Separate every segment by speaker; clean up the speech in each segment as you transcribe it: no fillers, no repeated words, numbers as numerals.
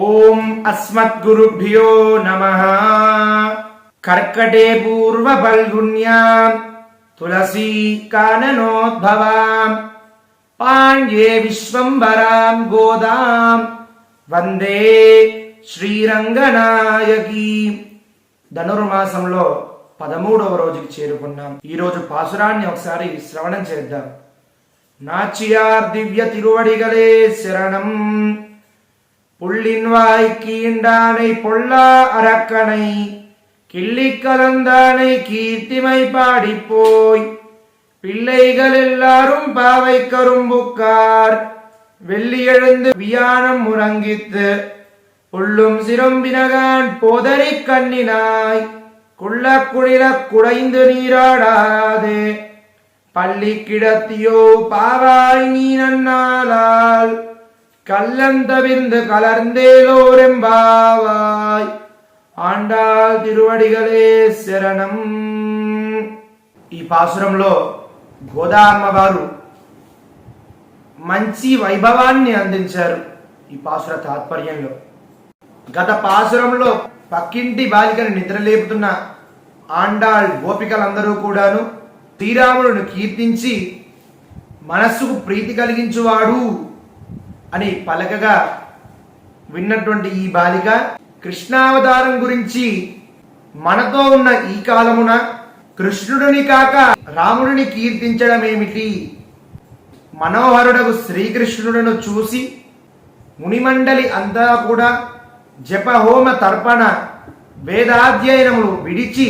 Speaker 1: ఓం అస్మద్గురుభ్యో నమః. కర్కటే పూర్వ ఫల్గుణ్యాం తులసీ కాననోద్భవాం పాండ్యే విశ్వంబరాం గోదాం వందే శ్రీరంగనాయకి. ధనుర్మాసంలో 13వ రోజుకి చేరుకున్నాం. ఈ రోజు పాసురాన్ని ఒకసారి శ్రవణం చేద్దాం. నాచియార్ దివ్య తిరువడిగలే శరణం. புள்ளின்வாய் கீண்டானை பொல்லா அரக்கனை கிள்ளி கலந்தானை கீர்த்திமை பாடிப்போய் பிள்ளைகள் எல்லாரும் பாவை கரும்புக்கார் வெள்ளி எழுந்து வியானம் முறங்கித்து புள்ளும் சிரம்பினகான் போதறி கண்ணினாய் குள்ள குளிர குடைந்து நீராடாதே பள்ளி கிடத்தியோ பாவாய் நீ நன்னாளால் கல்லந்தவிந்து கலர்ந்தேலோரெம்பாவாய். ఆండాళ్ తిరువడిగలే శరణం. ఈ పాసురంలో గోదామ్మవారు మంచి వైభవాన్ని అందించారు. ఈ పాసుర తాత్పర్యంలో గత పాసురంలో పక్కింటి బాలికను నిద్రలేపుతున్న ఆండాళ్ గోపికలందరూ కూడాను శ్రీరాములను కీర్తించి మనస్సుకు ప్రీతి కలిగించువాడు అని పలకగా విన్నటువంటి ఈ బాలిక కృష్ణావతారం గురించి మనతో ఉన్న ఈ కాలమున కృష్ణుడిని కాక రాముడిని కీర్తించడం ఏమిటి? మనోహరుడకు శ్రీకృష్ణుడును చూసి మునిమండలి అంతా కూడా జపహోమ తర్పణ వేదాధ్యయనములు విడిచి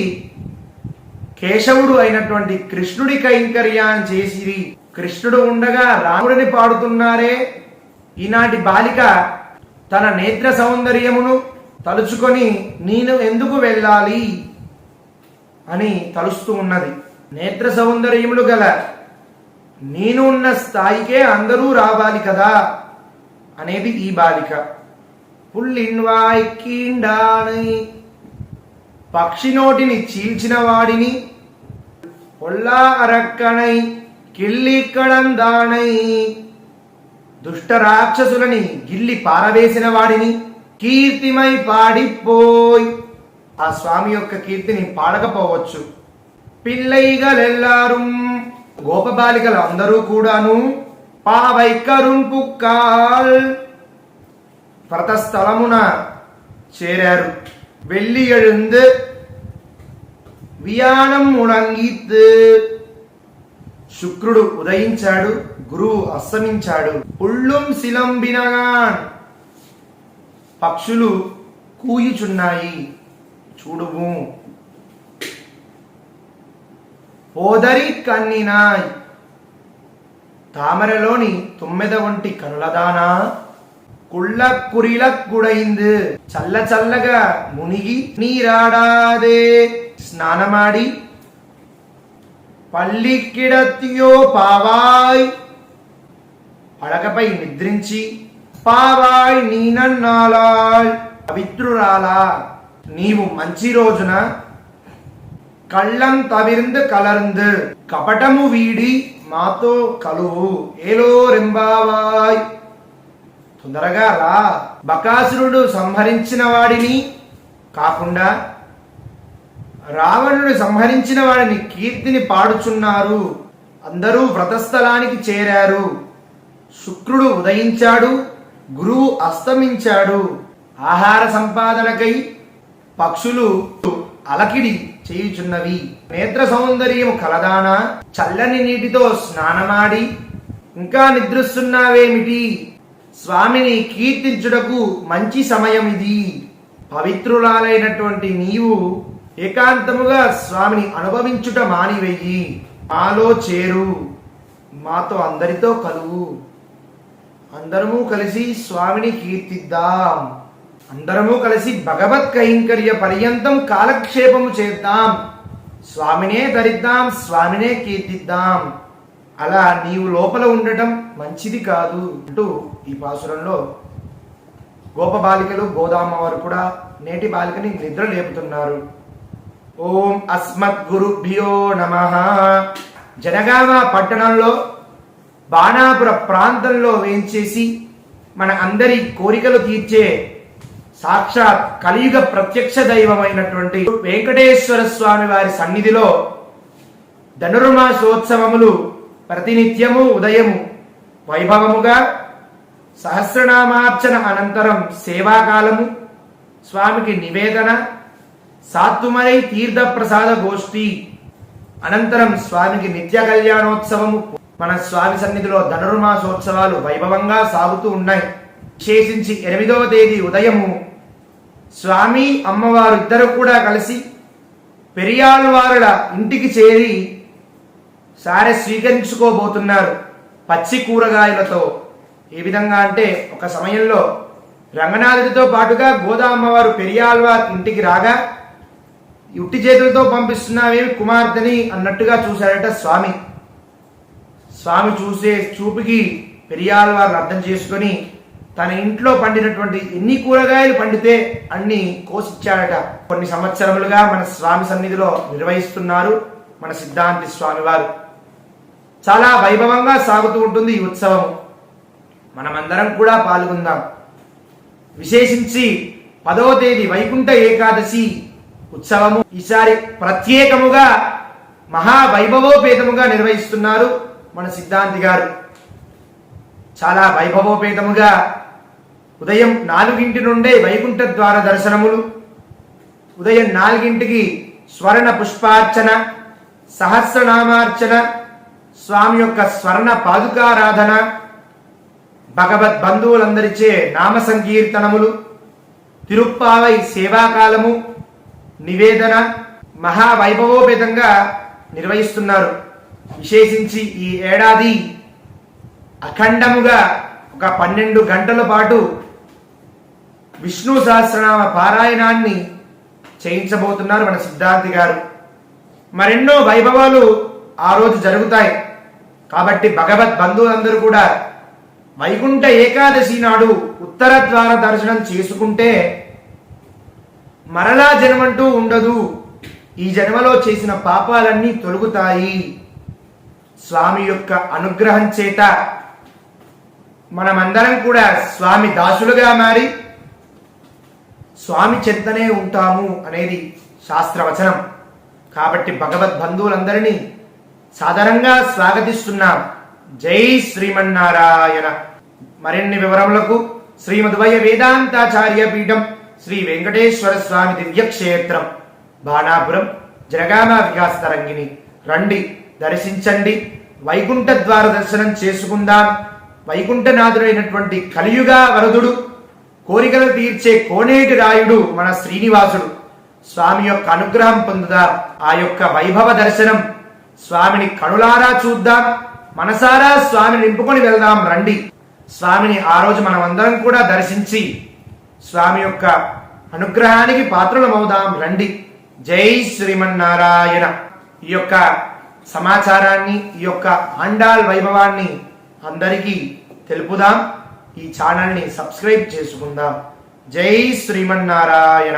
Speaker 1: కేశవుడు అయినటువంటి కృష్ణుడి కైంకర్యాన్ని చేసి కృష్ణుడు ఉండగా రాముడిని పాడుతున్నారే. ఈనాటి బాలిక తన నేత్ర సౌందర్యమును తలుచుకొని నేను ఎందుకు వెళ్ళాలి అని తలుస్తూ ఉన్నది. నేత్ర సౌందర్యములు గల నేను ఉన్న స్థాయికే అందరూ రావాలి కదా అనేది ఈ బాలిక. పుల్లిన్వాయ్ కీండానై పక్షి నోటిని చీల్చిన వాడిని, పొల్లా అరక్కనై కిళ్ళిక్కడం దానై దుష్ట రాక్షసులని గిల్లి పారవేసిన వాడిని, కీర్తిమై పాడిపోయి ఆ స్వామి యొక్క కీర్తిని పాడకపోవచ్చు. పిల్లైగలెల్లారు గోపబాలికలు అందరూ కూడాను పావైకరుంపుక్కాల్ వ్రతస్థలమున చేరారు. వెళ్లి எழுந்து వియానం ముడంగిత్ శుక్రుడు ఉదయించాడు, గురువు అస్తమించాడు. పుళ్ళుం శిలంబినగాన్ పక్షులు కూయుచున్నాయి చూడుము. పోదరి కన్నినాయ్ తామరలోని తుమ్మెద వంటి కనులదానా. కుళ్ళ కురిల కుడైంది చల్ల చల్లగా మునిగి నీరాడాదే స్నానమాడి పల్లి కిడతియో పావాయ్ పడకపై నిద్రించి పావాయ్ నీనన్నాళాళ్ పవిత్రురాలా నీవు మంచి రోజున కళ్ళం తవిర్ந்து కలర్ந்து కపటము వీడి మాతో కలువు ఏలో రెంబావాయ్ తొందరగా రా. బకాసురుడు సంహరించిన వాడిని కాకుండా రావణుడు సంహరించిన వాడిని కీర్తిని పాడుచున్నారు. అందరూ వ్రతస్థలానికి చేరారు. శుక్రుడు ఉదయించాడు, గురువు అస్తమించాడు. ఆహార సంపాదనకై పక్షులు అలకిడి చేయుచున్నవి. నేత్ర సౌందర్యము కలదానా చల్లని నీటితో స్నానమాడి ఇంకా నిద్రిస్తున్నావేమిటి? స్వామిని కీర్తించుటకు మంచి సమయం ఇది. పవిత్రురాలైనటువంటి నీవు ఏకాంతముగా స్వామిని అనుభవించుట మానివెయ్యి. మాలో చేరు, మాతో అందరితో కలువు. అందరము కలిసి స్వామిని కీర్తిద్దాం. అందరము కలిసి భగవత్ కైంకర్య పర్యంతం కాలక్షేపము చేద్దాం. స్వామినే ధరిద్దాం, స్వామినే కీర్తిద్దాం. అలా నీవు లోపల ఉండటం మంచిది కాదు అంటూ ఈ పాసురంలో గోప బాలికలు గోదామ్మవారు కూడా నేటి బాలికని నిద్ర లేపుతున్నారు. ఓం అస్మద్గురుభ్యో నమః. జనగామ పట్టణంలో బాణాపుర ప్రాంతంలో వేంచేసి మన అందరి కోరికలు తీర్చే సాక్షాత్ కలియుగ ప్రత్యక్ష దైవమైనటువంటి వెంకటేశ్వర స్వామి వారి సన్నిధిలో ధనుర్మాసోత్సవములు ప్రతినిత్యము ఉదయము వైభవముగా, సహస్రనామార్చన అనంతరం సేవాకాలము, స్వామికి నివేదన, సాత్తుమలై తీర్థ ప్రసాద గోష్ఠి అనంతరం స్వామికి నిత్య కళ్యాణోత్సవము. మన స్వామి సన్నిధిలో ధనుర్మాసోత్సవాలు వైభవంగా సాగుతూ ఉన్నాయి. విశేషించి 8వ తేదీ ఉదయము స్వామి అమ్మవారు ఇద్దరు కూడా కలిసి పెరియాళ్వారుల ఇంటికి చేరి సారె స్వీకరించుకోబోతున్నారు పచ్చి కూరగాయలతో. ఏ విధంగా అంటే, ఒక సమయంలో రంగనాథుడితో పాటుగా గోదామ్మవారు పెరియాళ్వార్ ఇంటికి రాగా ఉట్టి చేతులతో పంపిస్తున్నావేమి కుమార్తెని అన్నట్టుగా చూశాడట స్వామి. స్వామి చూసే చూపుకి పెరియాళ్వారు అర్థం చేసుకొని తన ఇంట్లో పండినటువంటి ఎన్ని కూరగాయలు పండితే అన్ని కోసిచ్చాడట. కొన్ని సంవత్సరములుగా మన స్వామి సన్నిధిలో నిర్వహిస్తున్నారు మన సిద్ధాంతి స్వామి వారు. చాలా వైభవంగా సాగుతూ ఉంటుంది ఈ ఉత్సవం. మనమందరం కూడా పాల్గొందాం. విశేషించి 10వ తేదీ వైకుంఠ ఏకాదశి ఉత్సవము ఈసారి ప్రత్యేకముగా మహావైభవోపేతముగా నిర్వహిస్తున్నారు మన సిద్ధాంతి గారు. చాలా వైభవోపేతముగా ఉదయం 4 నుండే వైకుంఠ ద్వార దర్శనములు, ఉదయం 4 స్వర్ణ పుష్పార్చన, సహస్రనామార్చన, స్వామి యొక్క స్వర్ణ పాదుకారాధన, భగవద్ బంధువులందరిచే నామ సంకీర్తనములు, తిరుప్పావై సేవాకాలము, నివేదన మహావైభవోపేతంగా నిర్వహిస్తున్నారు. విశేషించి ఈ ఏడాది అఖండముగా ఒక 12 గంటల పాటు విష్ణు సహస్రనామ పారాయణాన్ని చేయించబోతున్నారు మన సిద్ధాంతి గారు. మరెన్నో వైభవాలు ఆ రోజు జరుగుతాయి. కాబట్టి భగవద్ బంధువులందరూ కూడా వైకుంఠ ఏకాదశి నాడు ఉత్తర ద్వార దర్శనం చేసుకుంటే మరలా జన్మంటూ ఉండదు. ఈ జన్మలో చేసిన పాపాలన్నీ తొలగుతాయి. స్వామి యొక్క అనుగ్రహం చేత మనమందరం కూడా స్వామి దాసులుగా మారి స్వామి చెంతనే ఉంటాము అనేది శాస్త్రవచనం. కాబట్టి భగవద్ బంధువులందరినీ సాదరంగా స్వాగతిస్తున్నాం. జై శ్రీమన్నారాయణ. మరిన్ని వివరములకు శ్రీమద్వయ వేదాంతాచార్య పీఠం శ్రీ వెంకటేశ్వర స్వామి దివ్యక్షేత్రం, బాణాపురం, జనగామ వికాస్ తరంగిణి రండి, దర్శించండి. వైకుంఠ ద్వార దర్శనం చేసుకుందాం. వైకుంఠనాథుడైనటువంటి కలియుగా వరదుడు, కోరికలు తీర్చే కోనేటి రాయుడు మన శ్రీనివాసుడు స్వామి యొక్క అనుగ్రహం పొందుదాం. ఆ యొక్క వైభవ దర్శనం స్వామిని కనులారా చూద్దాం. మనసారా స్వామిని నింపుకొని వెళ్దాం రండి. స్వామిని ఆ రోజు మనం అందరం కూడా దర్శించి స్వామి యొక్క అనుగ్రహానికి పాత్రలమవుదాం రండి. జై శ్రీమన్నారాయణ. ఈ యొక్క సమాచారాన్ని, ఈ యొక్క ఆండాల్ వైభవాన్ని అందరికీ తెలుపుదాం. ఈ ఛానల్ని సబ్స్క్రైబ్ చేసుకుందాం. జై శ్రీమన్నారాయణ.